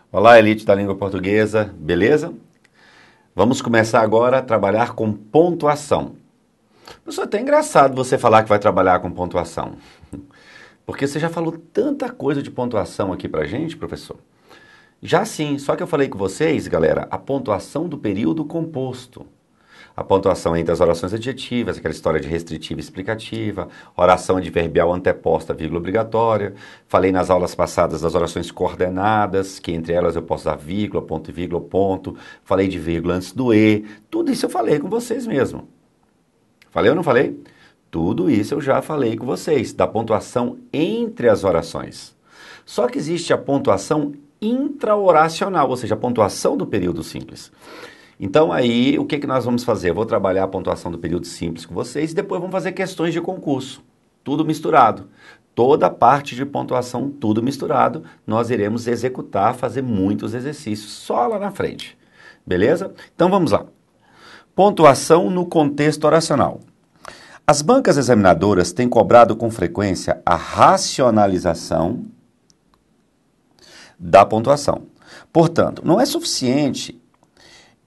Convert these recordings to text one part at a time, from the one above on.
Olá, elite da língua portuguesa, beleza? Vamos começar agora a trabalhar com pontuação. Professor, é até engraçado você falar que vai trabalhar com pontuação, porque você já falou tanta coisa de pontuação aqui pra gente, professor. Já sim, só que eu falei com vocês, galera, a pontuação do período composto. A pontuação entre as orações adjetivas, aquela história de restritiva e explicativa, oração adverbial anteposta, vírgula obrigatória. Falei nas aulas passadas das orações coordenadas, que entre elas eu posso dar vírgula, ponto e vírgula, ponto. Falei de vírgula antes do e. Tudo isso eu falei com vocês mesmo. Falei ou não falei? Tudo isso eu já falei com vocês, da pontuação entre as orações. Só que existe a pontuação intraoracional, ou seja, a pontuação do período simples. Então aí, o que nós vamos fazer? Eu vou trabalhar a pontuação do período simples com vocês e depois vamos fazer questões de concurso. Tudo misturado. Toda a parte de pontuação, tudo misturado. Nós iremos executar, fazer muitos exercícios só lá na frente. Beleza? Então vamos lá. Pontuação no contexto oracional. As bancas examinadoras têm cobrado com frequência a racionalização da pontuação. Portanto, não é suficiente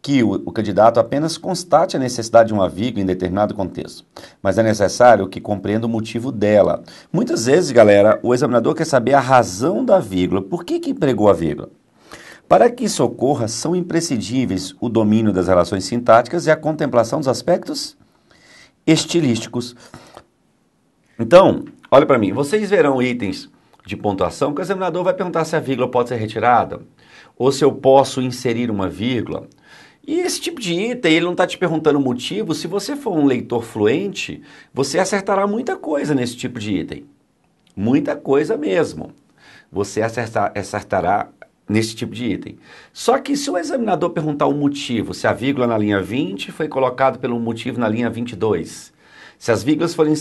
que o candidato apenas constate a necessidade de uma vírgula em determinado contexto, mas é necessário que compreenda o motivo dela. Muitas vezes, galera, o examinador quer saber a razão da vírgula. Por que empregou a vírgula? Para que isso ocorra, são imprescindíveis o domínio das relações sintáticas e a contemplação dos aspectos estilísticos. Então, olha para mim, vocês verão itens de pontuação que o examinador vai perguntar se a vírgula pode ser retirada, ou se eu posso inserir uma vírgula. E esse tipo de item, ele não está te perguntando o motivo. Se você for um leitor fluente, você acertará muita coisa nesse tipo de item. Muita coisa mesmo. Você acertará nesse tipo de item. Só que se o examinador perguntar o motivo, se a vírgula na linha 20 foi colocada pelo motivo na linha 22, se as vírgulas forem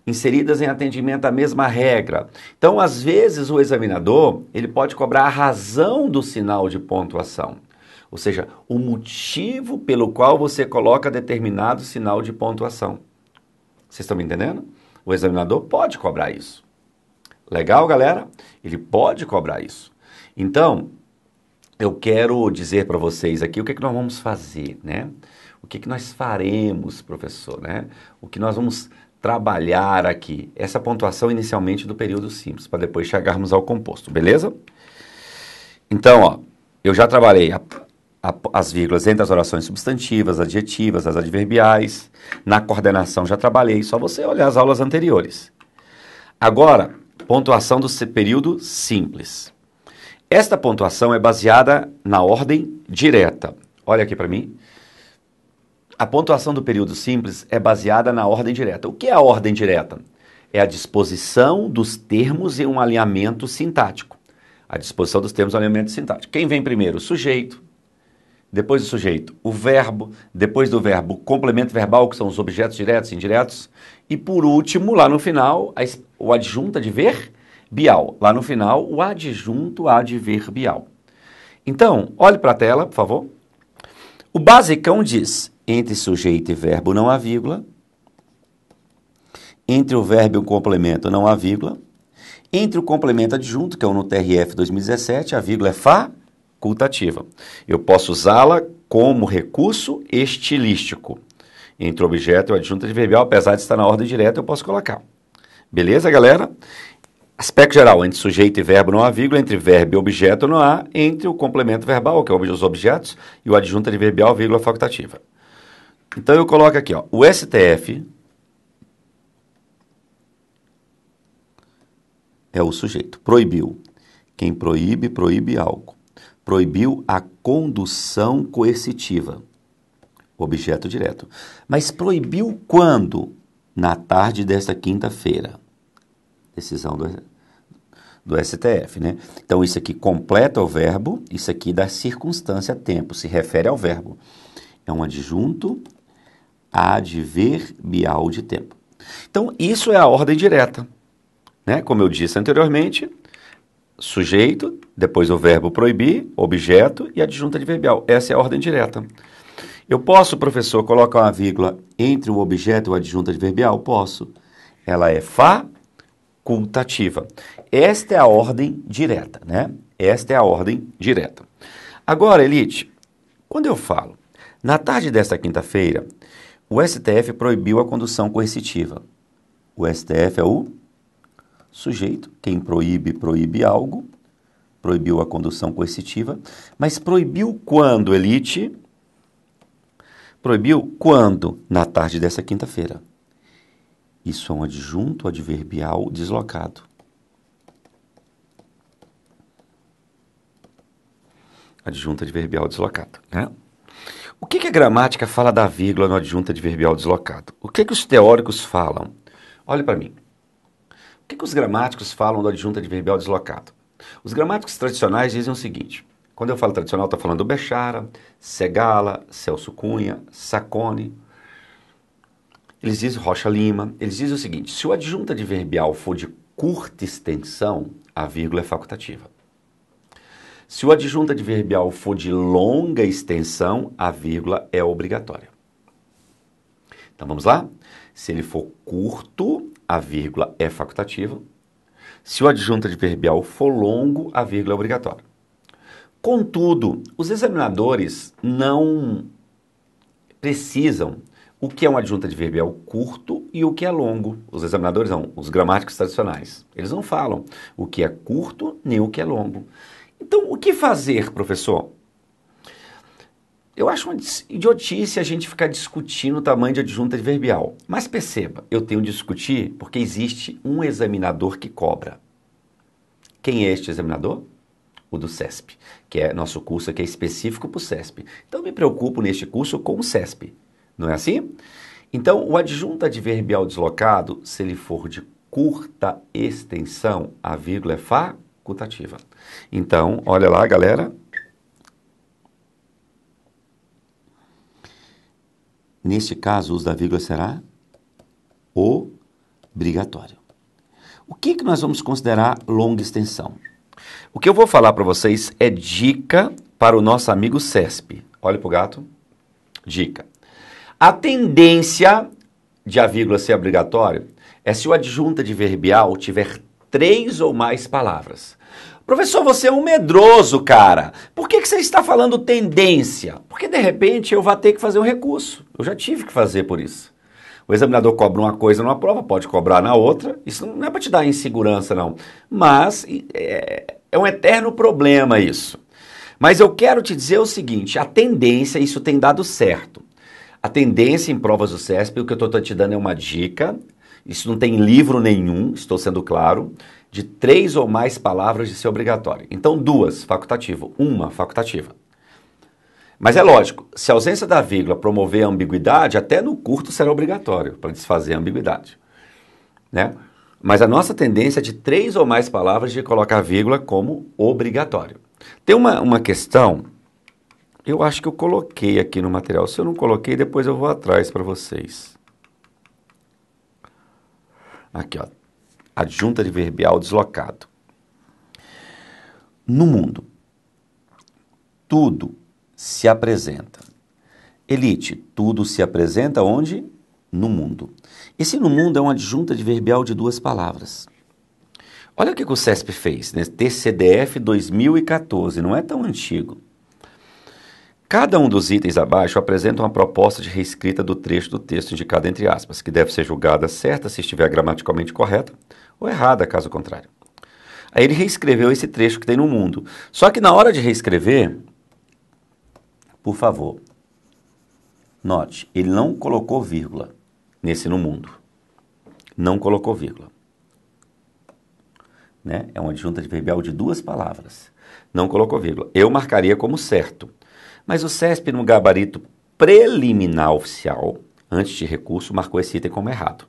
inseridas em atendimento à mesma regra. Então, às vezes, o examinador ele pode cobrar a razão do sinal de pontuação. Ou seja, o motivo pelo qual você coloca determinado sinal de pontuação. Vocês estão me entendendo? O examinador pode cobrar isso. Legal, galera? Ele pode cobrar isso. Então, eu quero dizer para vocês aqui o que nós vamos fazer, né? O que nós faremos, professor, né? O que nós vamos trabalhar aqui. Essa pontuação inicialmente do período simples, para depois chegarmos ao composto, beleza? Então, ó, eu já trabalhei as vírgulas entre as orações substantivas, adjetivas, as adverbiais. Na coordenação já trabalhei, só você olhar as aulas anteriores. Agora, pontuação do período simples. Esta pontuação é baseada na ordem direta. Olha aqui para mim. A pontuação do período simples é baseada na ordem direta. O que é a ordem direta? É a disposição dos termos em um alinhamento sintático. A disposição dos termos em um alinhamento sintático. Quem vem primeiro? O sujeito. Depois do sujeito, o verbo. Depois do verbo, o complemento verbal, que são os objetos diretos e indiretos. E por último, lá no final, o adjunto adverbial. Lá no final, o adjunto adverbial. Então, olhe para a tela, por favor. O basicão diz, entre sujeito e verbo não há vírgula. Entre o verbo e o complemento não há vírgula. Entre o complemento adjunto, que é o no TRF 2017, a vírgula é facultativa. Eu posso usá-la como recurso estilístico. Entre o objeto e o adjunto adverbial, apesar de estar na ordem direta, eu posso colocar. Beleza, galera? Aspecto geral, entre sujeito e verbo não há vírgula, entre verbo e objeto não há, entre o complemento verbal, que é os objetos, e o adjunto adverbial, vírgula facultativa. Então eu coloco aqui, ó, o STF é o sujeito, proibiu. Quem proíbe, proíbe algo. Proibiu a condução coercitiva, objeto direto. Mas proibiu quando? Na tarde desta quinta-feira. Decisão do STF, né? Então, isso aqui completa o verbo, isso aqui dá circunstância, tempo, se refere ao verbo. É um adjunto adverbial de tempo. Então, isso é a ordem direta, né? Como eu disse anteriormente, sujeito, depois o verbo proibir, objeto e adjunto adverbial. Essa é a ordem direta. Eu posso, professor, colocar uma vírgula entre o objeto e o adjunto adverbial? Posso. Ela é facultativa. Esta é a ordem direta, né? Esta é a ordem direta. Agora, Elite, quando eu falo, na tarde desta quinta-feira, o STF proibiu a condução coercitiva. O STF é o sujeito, quem proíbe, proíbe algo, proibiu a condução coercitiva, mas proibiu quando, Elite? Proibiu quando? Na tarde dessa quinta-feira. Isso é um adjunto adverbial deslocado. Adjunto adverbial deslocado, né? O que a gramática fala da vírgula no adjunto adverbial deslocado? O que os teóricos falam? Olhe para mim. O que os gramáticos falam do adjunto adverbial deslocado? Os gramáticos tradicionais dizem o seguinte. Quando eu falo tradicional, estou falando do Bechara, Segala, Celso Cunha, Sacconi. Eles dizem Rocha Lima. Eles dizem o seguinte. Se o adjunto adverbial for de curta extensão, a vírgula é facultativa. Se o adjunto adverbial for de longa extensão, a vírgula é obrigatória. Então vamos lá? Se ele for curto, a vírgula é facultativa. Se o adjunto adverbial for longo, a vírgula é obrigatória. Contudo, os examinadores não precisam o que é um adjunto adverbial curto e o que é longo. Os examinadores não, os gramáticos tradicionais. Eles não falam o que é curto nem o que é longo. Então, o que fazer, professor? Eu acho uma idiotice a gente ficar discutindo o tamanho de adjunto adverbial. Mas perceba, eu tenho de discutir porque existe um examinador que cobra. Quem é este examinador? O do CESP, que é nosso curso aqui é específico para o CESP. Então, eu me preocupo neste curso com o CESP. Não é assim? Então, o adjunto adverbial deslocado, se ele for de curta extensão, a vírgula é facultativa. Então, olha lá, galera. Neste caso, o uso da vírgula será obrigatório. O que nós vamos considerar longa extensão? O que eu vou falar para vocês é dica para o nosso amigo CESP. Olha para o gato. Dica. A tendência de a vírgula ser obrigatório é se o adjunto adverbial tiver 3 ou mais palavras. Professor, você é um medroso, cara. Por que você está falando tendência? Porque, de repente, eu vou ter que fazer um recurso. Eu já tive que fazer por isso. O examinador cobra uma coisa numa prova, pode cobrar na outra. Isso não é para te dar insegurança, não. Mas é um eterno problema isso. Mas eu quero te dizer o seguinte, a tendência, isso tem dado certo. A tendência em provas do CESP, o que eu estou te dando é uma dica, isso não tem livro nenhum, estou sendo claro, de 3 ou mais palavras de ser obrigatório. Então, 2, facultativo. 1, facultativa. Mas é lógico, se a ausência da vírgula promover a ambiguidade, até no curto será obrigatório, para desfazer a ambiguidade. Né? Mas a nossa tendência é de 3 ou mais palavras de colocar a vírgula como obrigatório. Tem uma questão, eu acho que eu coloquei aqui no material. Se eu não coloquei, depois eu vou atrás para vocês. Aqui, ó. Adjunto adverbial deslocado. No mundo, tudo se apresenta. Elite, tudo se apresenta onde? No mundo. Esse no mundo é um adjunto adverbial de 2 palavras. Olha o que o CESP fez, né? TCDF 2014, não é tão antigo. Cada um dos itens abaixo apresenta uma proposta de reescrita do trecho do texto indicado entre aspas, que deve ser julgada certa se estiver gramaticalmente correta ou errada, caso contrário. Aí ele reescreveu esse trecho que tem no mundo. Só que na hora de reescrever, por favor, note, ele não colocou vírgula nesse no mundo. Não colocou vírgula. Né? É um adjunto adverbial de 2 palavras. Não colocou vírgula. Eu marcaria como certo. Mas o CESP, no gabarito preliminar oficial, antes de recurso, marcou esse item como errado.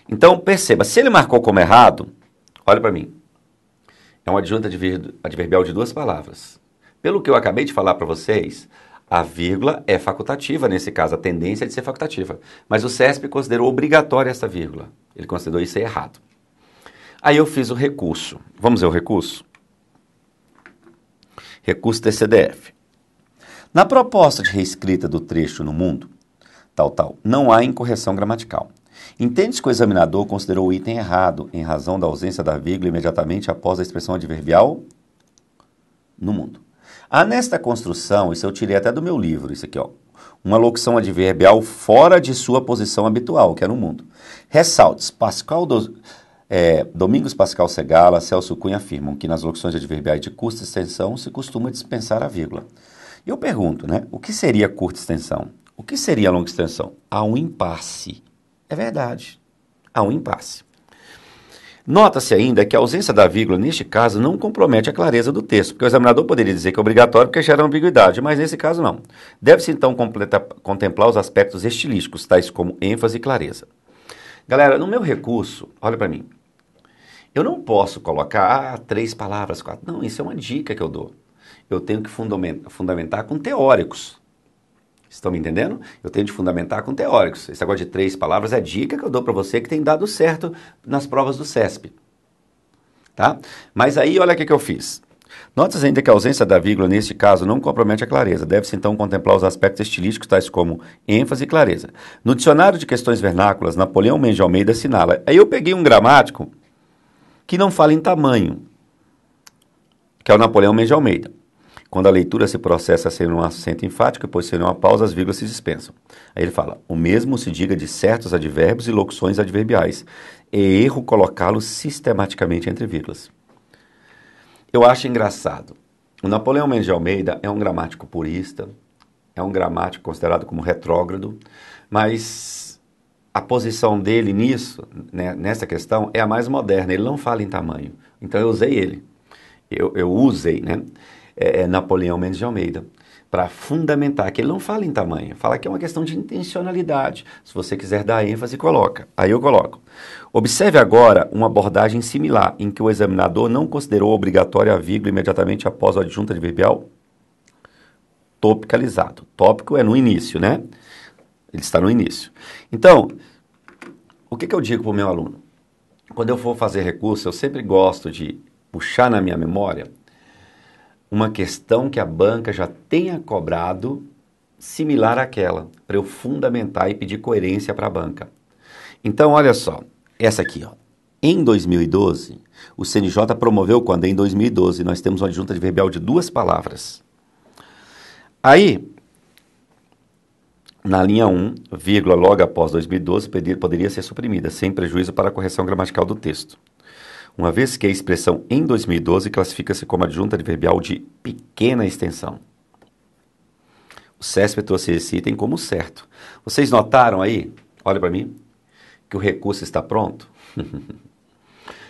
Então, perceba, se ele marcou como errado, olha para mim, é um adjunto adverbial de 2 palavras. Pelo que eu acabei de falar para vocês, a vírgula é facultativa, nesse caso, a tendência é de ser facultativa. Mas o CESP considerou obrigatória essa vírgula. Ele considerou isso errado. Aí eu fiz o recurso. Vamos ver o recurso? Recurso TCDF. Na proposta de reescrita do trecho no mundo, não há incorreção gramatical. Entende-se que o examinador considerou o item errado em razão da ausência da vírgula imediatamente após a expressão adverbial no mundo. Há nesta construção, isso eu tirei até do meu livro, isso aqui, ó, uma locução adverbial fora de sua posição habitual, que é no mundo. Ressaltes, Domingos Pascal Segala, Celso Cunha afirmam que nas locuções adverbiais de curta extensão se costuma dispensar a vírgula. E eu pergunto, né, o que seria curta extensão? O que seria longa extensão? Há um impasse. É verdade, há um impasse. Nota-se ainda que a ausência da vírgula, neste caso, não compromete a clareza do texto, porque o examinador poderia dizer que é obrigatório porque gera ambiguidade, mas nesse caso não. Deve-se então contemplar os aspectos estilísticos, tais como ênfase e clareza. Galera, no meu recurso, olha para mim, eu não posso colocar 3 palavras, 4. Não, isso é uma dica que eu dou. Eu tenho que fundamentar com teóricos. Estão me entendendo? Eu tenho de fundamentar com teóricos. Esse negócio de 3 palavras é dica que eu dou para você que tem dado certo nas provas do CESP. Tá? Mas aí, olha o que eu fiz. Notas ainda que a ausência da vírgula, neste caso, não compromete a clareza. Deve-se, então, contemplar os aspectos estilísticos, tais como ênfase e clareza. No Dicionário de Questões Vernáculas, Napoleão Mendes de Almeida assinala. Aí eu peguei um gramático que não fala em tamanho, que é o Napoleão Mendes de Almeida. Quando a leitura se processa sem um acento enfático e posterior uma pausa, as vírgulas se dispensam. Aí ele fala, o mesmo se diga de certos advérbios e locuções adverbiais. É erro colocá-los sistematicamente entre vírgulas. Eu acho engraçado. O Napoleão Mendes de Almeida é um gramático purista, é um gramático considerado como retrógrado, mas a posição dele nisso, né, nessa questão, é a mais moderna. Ele não fala em tamanho. Então eu usei ele. Eu usei, né? Napoleão Mendes de Almeida, para fundamentar que ele não fala em tamanho, fala que é uma questão de intencionalidade. Se você quiser dar ênfase, coloca. Aí eu coloco. Observe agora uma abordagem similar, em que o examinador não considerou obrigatória a vírgula imediatamente após o adjunto adverbial topicalizado. Tópico é no início, né? Ele está no início. Então, o que eu digo para o meu aluno? Quando eu for fazer recurso, eu sempre gosto de puxar na minha memória uma questão que a banca já tenha cobrado similar àquela, para eu fundamentar e pedir coerência para a banca. Então, olha só, essa aqui, ó. Em 2012, o CNJ promoveu quando em 2012 nós temos uma adjunta adverbial de 2 palavras. Aí, na linha 1, vírgula, logo após 2012, poderia ser suprimida, sem prejuízo para a correção gramatical do texto. Uma vez que a expressão em 2012 classifica-se como adjunta adverbial de pequena extensão. O CESP trouxe esse item como certo. Vocês notaram aí, olha para mim, que o recurso está pronto?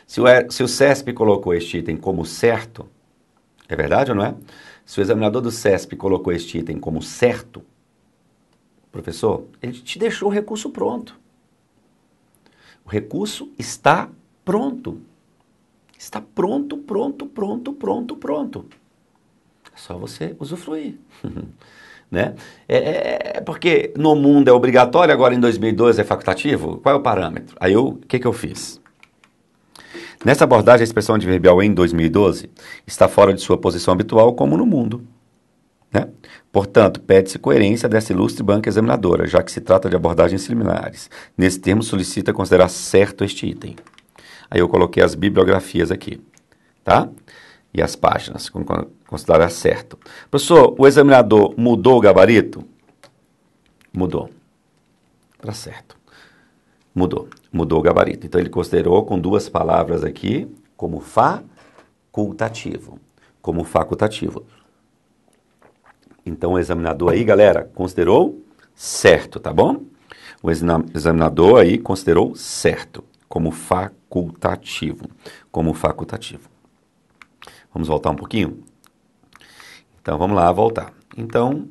Se o CESP colocou este item como certo, é verdade ou não é? Se o examinador do CESP colocou este item como certo, professor, ele te deixou o recurso pronto. O recurso está pronto. Está pronto, pronto, pronto, pronto, pronto. É só você usufruir. Né? Porque no mundo é obrigatório, agora em 2012 é facultativo? Qual é o parâmetro? Aí o que eu fiz? Nessa abordagem, a expressão adverbial em 2012 está fora de sua posição habitual, como no mundo. Né? Portanto, pede-se coerência dessa ilustre banca examinadora, já que se trata de abordagens similares. Nesse termo, solicita considerar certo este item. Aí eu coloquei as bibliografias aqui, tá? E as páginas, considerar certo. Professor, o examinador mudou o gabarito? Mudou. Para certo. Mudou o gabarito. Então ele considerou com 2 palavras aqui como facultativo. Como facultativo. Então o examinador aí, galera, considerou certo, tá bom? O examinador aí considerou certo. Como facultativo. Como facultativo. Vamos voltar um pouquinho? Então, vamos lá, voltar. Então,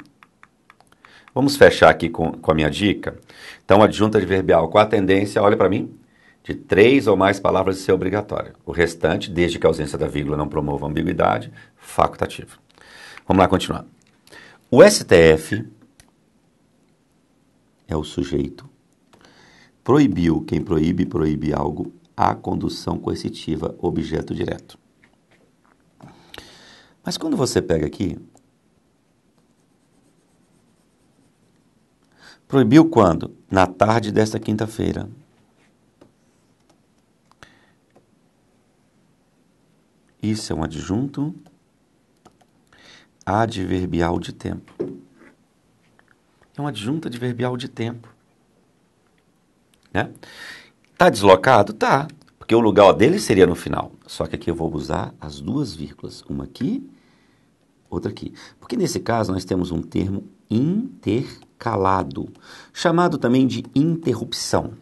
vamos fechar aqui com a minha dica. Então, adjunta adverbial com a tendência, olha para mim, de 3 ou mais palavras de ser obrigatória. O restante, desde que a ausência da vírgula não promova ambiguidade, facultativo. Vamos lá, continuar. O STF é o sujeito. Proibiu, quem proíbe algo, a condução coercitiva, objeto direto. Mas quando você pega aqui, proibiu quando? Na tarde desta quinta-feira. Isso é um adjunto adverbial de tempo. É uma adjunta adverbial de tempo. Né? Tá deslocado? Tá. Porque o lugar dele seria no final. Só que aqui eu vou usar as duas vírgulas. Uma aqui, outra aqui. Porque nesse caso nós temos um termo intercalado, chamado também de interrupção.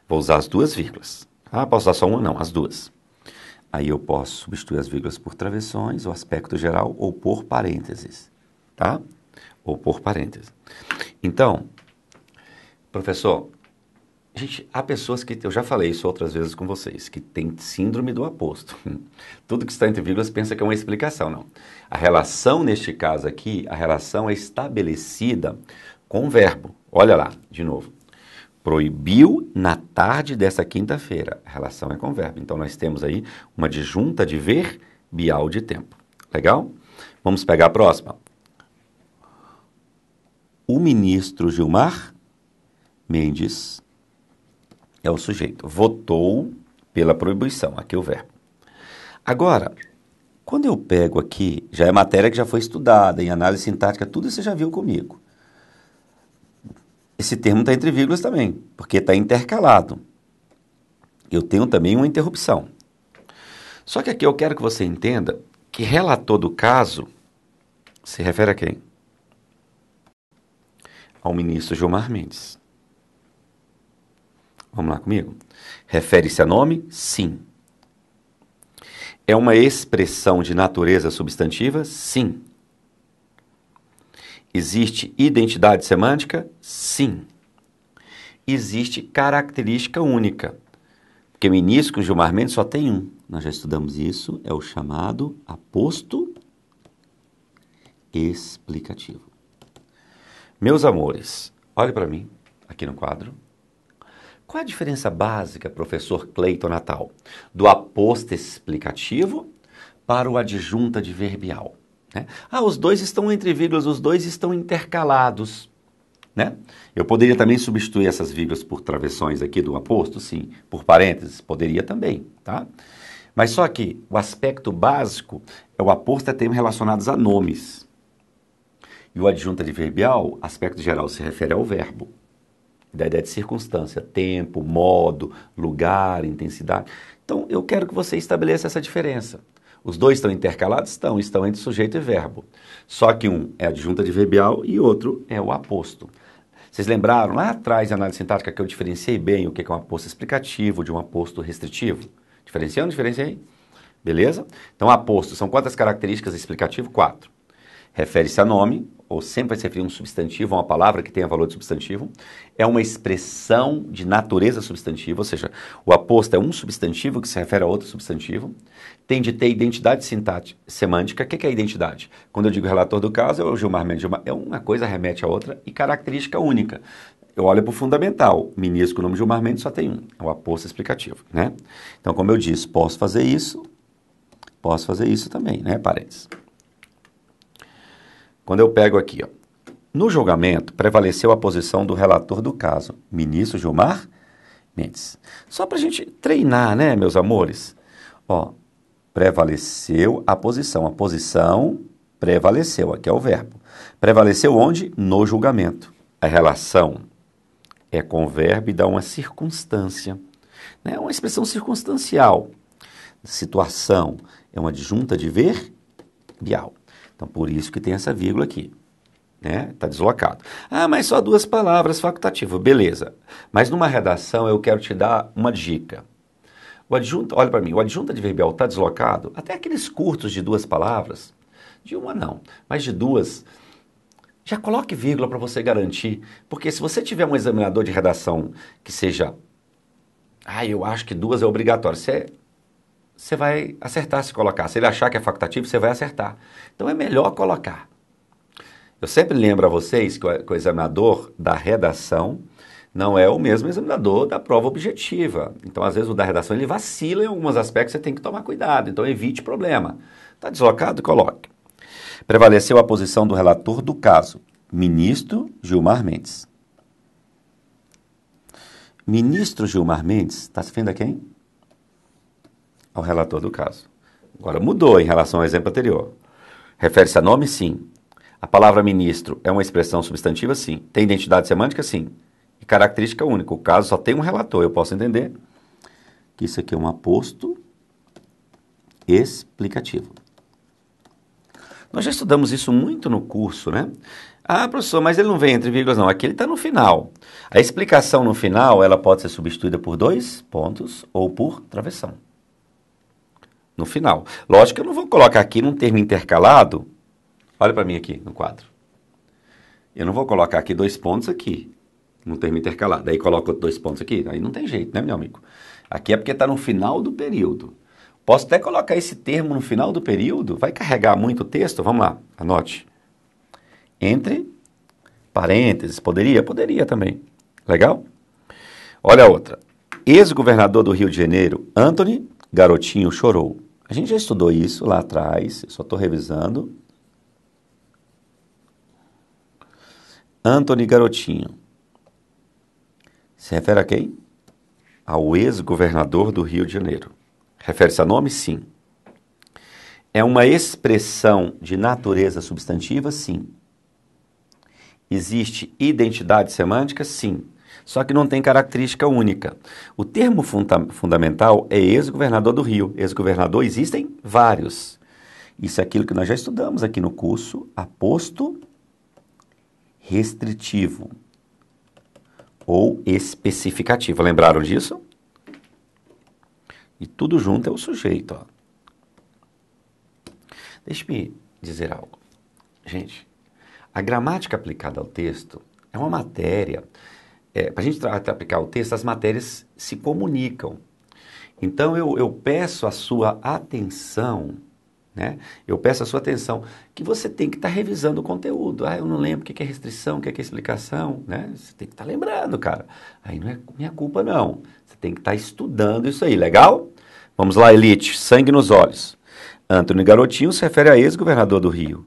Vou usar as duas vírgulas. Ah, posso usar só uma? Não, as duas. Aí eu posso substituir as vírgulas por travessões, o aspecto geral, ou por parênteses. Tá? Ou por parênteses. Então, professor, gente, há pessoas que, eu já falei isso outras vezes com vocês, que tem síndrome do aposto. Tudo que está entre vírgulas pensa que é uma explicação, não. A relação, neste caso aqui, a relação é estabelecida com o verbo. Olha lá, de novo. Proibiu na tarde dessa quinta-feira. A relação é com o verbo. Então, nós temos aí uma adjunta adverbial de tempo. Legal? Vamos pegar a próxima. O ministro Gilmar Mendes é o sujeito. Votou pela proibição. Aqui é o verbo. Agora, quando eu pego aqui, já é matéria que já foi estudada, em análise sintática, tudo você já viu comigo. Esse termo está entre vírgulas também, porque está intercalado. Eu tenho também uma interrupção. Só que aqui eu quero que você entenda que relator do caso se refere a quem? Ao ministro Gilmar Mendes. Vamos lá comigo? Refere-se a nome? Sim. É uma expressão de natureza substantiva? Sim. Existe identidade semântica? Sim. Existe característica única. Porque o ministro com Gilmar Mendes só tem um. Nós já estudamos isso, é o chamado aposto explicativo. Meus amores, olhe para mim, aqui no quadro. Qual é a diferença básica, professor Cleiton Natal, do aposto explicativo para o adjunta adverbial? Né? Os dois estão entre vírgulas, os dois estão intercalados. Né? Eu poderia também substituir essas vírgulas por travessões aqui do aposto, sim. Por parênteses, poderia também. Tá? Mas só que o aspecto básico é o aposto é termos relacionados a nomes. E o adjunta adverbial, aspecto geral, se refere ao verbo. Da ideia de circunstância, tempo, modo, lugar, intensidade. Então, eu quero que você estabeleça essa diferença. Os dois estão intercalados? Estão entre sujeito e verbo. Só que um é adjunta adverbial e outro é o aposto. Vocês lembraram lá atrás na análise sintática que eu diferenciei bem o que é um aposto explicativo de um aposto restritivo? Diferenciando? Diferenciei? Beleza? Então, aposto são quantas características explicativo? 4. Refere-se a nome, ou sempre vai se referir a um substantivo, a uma palavra que tenha valor de substantivo. É uma expressão de natureza substantiva, ou seja, o aposto é um substantivo que se refere a outro substantivo. Tem de ter identidade semântica. O que é a identidade? Quando eu digo relator do caso, é o Gilmar Mendes. É uma coisa remete a outra e característica única. Eu olho para o fundamental. Ministro com o nome Gilmar Mendes só tem um. É o aposto explicativo. Né? Então, como eu disse, posso fazer isso também, né? Parênteses. Quando eu pego aqui, ó, no julgamento, prevaleceu a posição do relator do caso, ministro Gilmar Mendes. Só para a gente treinar, né, meus amores? Ó, prevaleceu a posição prevaleceu, aqui é o verbo. Prevaleceu onde? No julgamento. A relação é com o verbo e dá uma circunstância, né? Uma expressão circunstancial. Situação é uma adjunta adverbial. Então, por isso que tem essa vírgula aqui, né? Está deslocado. Mas só 2 palavras, facultativo. Beleza. Mas numa redação eu quero te dar uma dica. O adjunto, olha para mim, o adjunto adverbial está deslocado, até aqueles curtos de 2 palavras, de uma não, mas de 2, já coloque vírgula para você garantir, porque se você tiver um examinador de redação que seja, eu acho que 2 é obrigatório, você vai acertar se colocar. Se ele achar que é facultativo, você vai acertar. Então é melhor colocar. Eu sempre lembro a vocês que o examinador da redação não é o mesmo examinador da prova objetiva. Então, às vezes, o da redação ele vacila em alguns aspectos, você tem que tomar cuidado. Então, evite problema. Está deslocado? Coloque. Prevaleceu a posição do relator do caso, ministro Gilmar Mendes. Ministro Gilmar Mendes está se referindo a quem? Ao relator do caso. Agora mudou em relação ao exemplo anterior. Refere-se a nome? Sim. A palavra ministro é uma expressão substantiva? Sim. Tem identidade semântica? Sim. E característica única. O caso só tem um relator. Eu posso entender que isso aqui é um aposto explicativo. Nós já estudamos isso muito no curso, né? Ah, professor, mas ele não vem entre vírgulas, não. Aqui ele está no final. A explicação no final, ela pode ser substituída por 2 pontos ou por travessão. No final. Lógico que eu não vou colocar aqui num termo intercalado. Olha para mim aqui no quadro. Eu não vou colocar aqui 2 pontos aqui, no termo intercalado. Aí coloco 2 pontos aqui. Aí não tem jeito, né, meu amigo? Aqui é porque está no final do período. Posso até colocar esse termo no final do período. Vai carregar muito texto? Vamos lá, anote. Entre parênteses, poderia? Poderia também. Legal? Olha a outra. Ex-governador do Rio de Janeiro, Antony Garotinho, chorou. A gente já estudou isso lá atrás, eu só estou revisando. Antony Garotinho. Se refere a quem? Ao ex-governador do Rio de Janeiro. Refere-se a nome? Sim. É uma expressão de natureza substantiva? Sim. Existe identidade semântica? Sim. Só que não tem característica única. O termo fundamental é ex-governador do Rio. Ex-governador existem vários. Isso é aquilo que nós já estudamos aqui no curso, aposto restritivo ou especificativo. Lembraram disso? E tudo junto é o sujeito. Ó. Deixe-me dizer algo. Gente, a gramática aplicada ao texto é uma matéria. Para a gente aplicar o texto, as matérias se comunicam. Então, eu peço a sua atenção, né? Eu peço a sua atenção, que você tem que estar revisando o conteúdo. Ah, eu não lembro o que é restrição, o que é explicação, né? Você tem que estar lembrando, cara. Aí não é minha culpa, não. Você tem que estar estudando isso aí, legal? Vamos lá, elite, sangue nos olhos. Antony Garotinho se refere a ex-governador do Rio.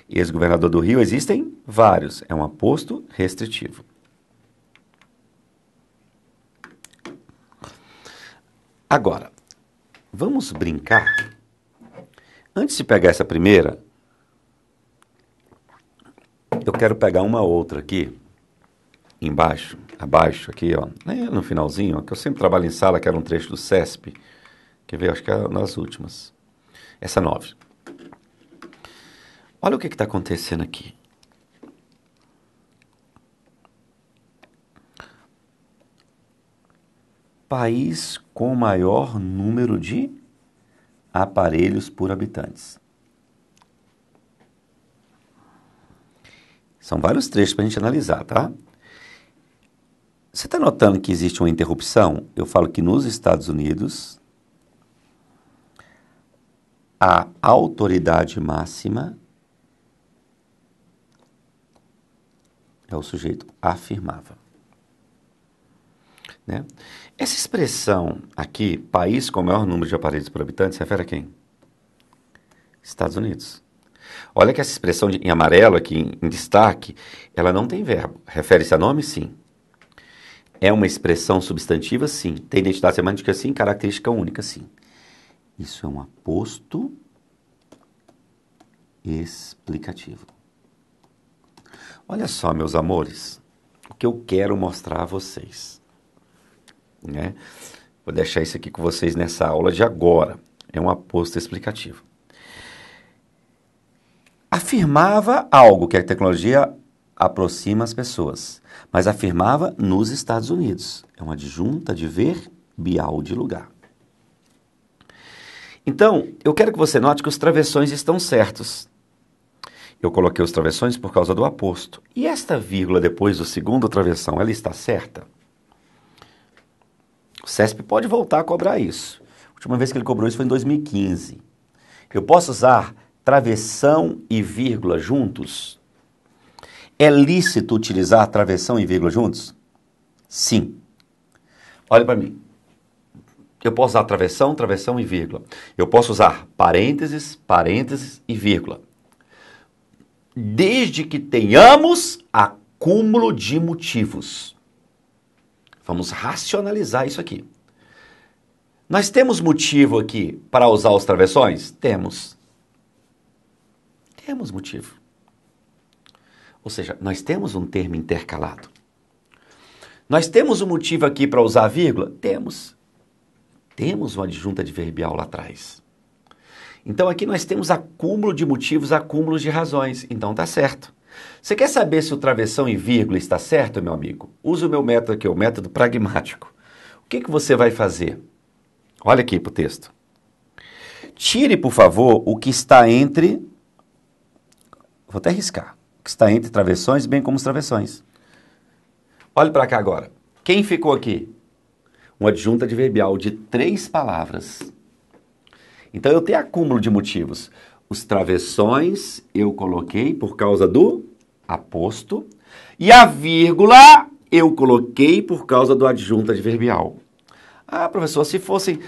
Ex-governador do Rio existem vários. É um aposto restritivo. Agora, vamos brincar. Antes de pegar essa primeira, eu quero pegar uma outra aqui, embaixo, abaixo aqui, ó, no finalzinho, ó, que eu sempre trabalho em sala, que era um trecho do CESP. Quer ver? Acho que é nas últimas. Essa 9. Olha o que está acontecendo aqui. País com maior número de aparelhos por habitantes. São vários trechos para a gente analisar, tá? Você está notando que existe uma interrupção? Eu falo que nos Estados Unidos, a autoridade máxima é o sujeito afirmava. Né? Essa expressão aqui, país com maior número de aparelhos por habitante, se refere a quem? Estados Unidos. Olha que essa expressão em amarelo aqui, em destaque, ela não tem verbo. Refere-se a nome? Sim. É uma expressão substantiva? Sim. Tem identidade semântica? Sim. Característica única? Sim. Isso é um aposto explicativo. Olha só, meus amores, o que eu quero mostrar a vocês. Né? Vou deixar isso aqui com vocês nessa aula de agora. É um aposto explicativo. Afirmava algo que a tecnologia aproxima as pessoas, mas afirmava nos Estados Unidos. É uma adjunta de verbial de lugar. Então, eu quero que você note que os travessões estão certos. Eu coloquei os travessões por causa do aposto. E esta vírgula depois do segundo travessão, ela está certa? O CESP pode voltar a cobrar isso. A última vez que ele cobrou isso foi em 2015. Eu posso usar travessão e vírgula juntos? É lícito utilizar travessão e vírgula juntos? Sim. Olha para mim. Eu posso usar travessão, travessão e vírgula. Eu posso usar parênteses, parênteses e vírgula. Desde que tenhamos acúmulo de motivos. Vamos racionalizar isso aqui. Nós temos motivo aqui para usar os travessões? Temos. Temos motivo. Ou seja, nós temos um termo intercalado. Nós temos um motivo aqui para usar vírgula? Temos. Temos uma adjunta adverbial lá atrás. Então aqui nós temos acúmulo de motivos, acúmulo de razões. Então tá certo. Você quer saber se o travessão e vírgula está certo, meu amigo? Usa o meu método aqui, o método pragmático. O que você vai fazer? Olha aqui para o texto. Tire, por favor, o que está entre... Vou até riscar. O que está entre travessões, bem como os travessões. Olhe para cá agora. Quem ficou aqui? Uma adjunta adverbial de 3 palavras. Então eu tenho acúmulo de motivos. Os travessões eu coloquei por causa do aposto. E a vírgula eu coloquei por causa do adjunto adverbial. Ah, professor, se fossem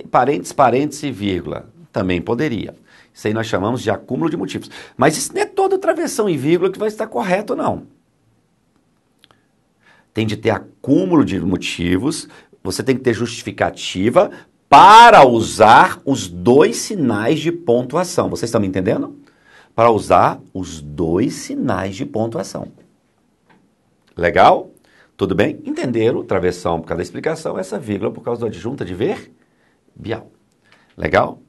parênteses, parênteses e vírgula, também poderia. Isso aí nós chamamos de acúmulo de motivos. Mas isso não é toda travessão e vírgula que vai estar correto, não. Tem de ter acúmulo de motivos, você tem que ter justificativa para usar os 2 sinais de pontuação. Vocês estão me entendendo? Para usar os 2 sinais de pontuação. Legal? Tudo bem? Entenderam? Travessão por causa da explicação, essa vírgula por causa do adjunto adverbial. Legal?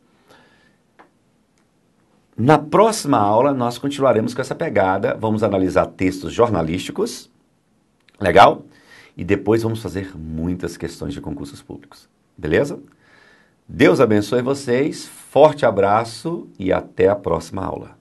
Na próxima aula, nós continuaremos com essa pegada. Vamos analisar textos jornalísticos. Legal? E depois vamos fazer muitas questões de concursos públicos. Beleza? Deus abençoe vocês, forte abraço e até a próxima aula.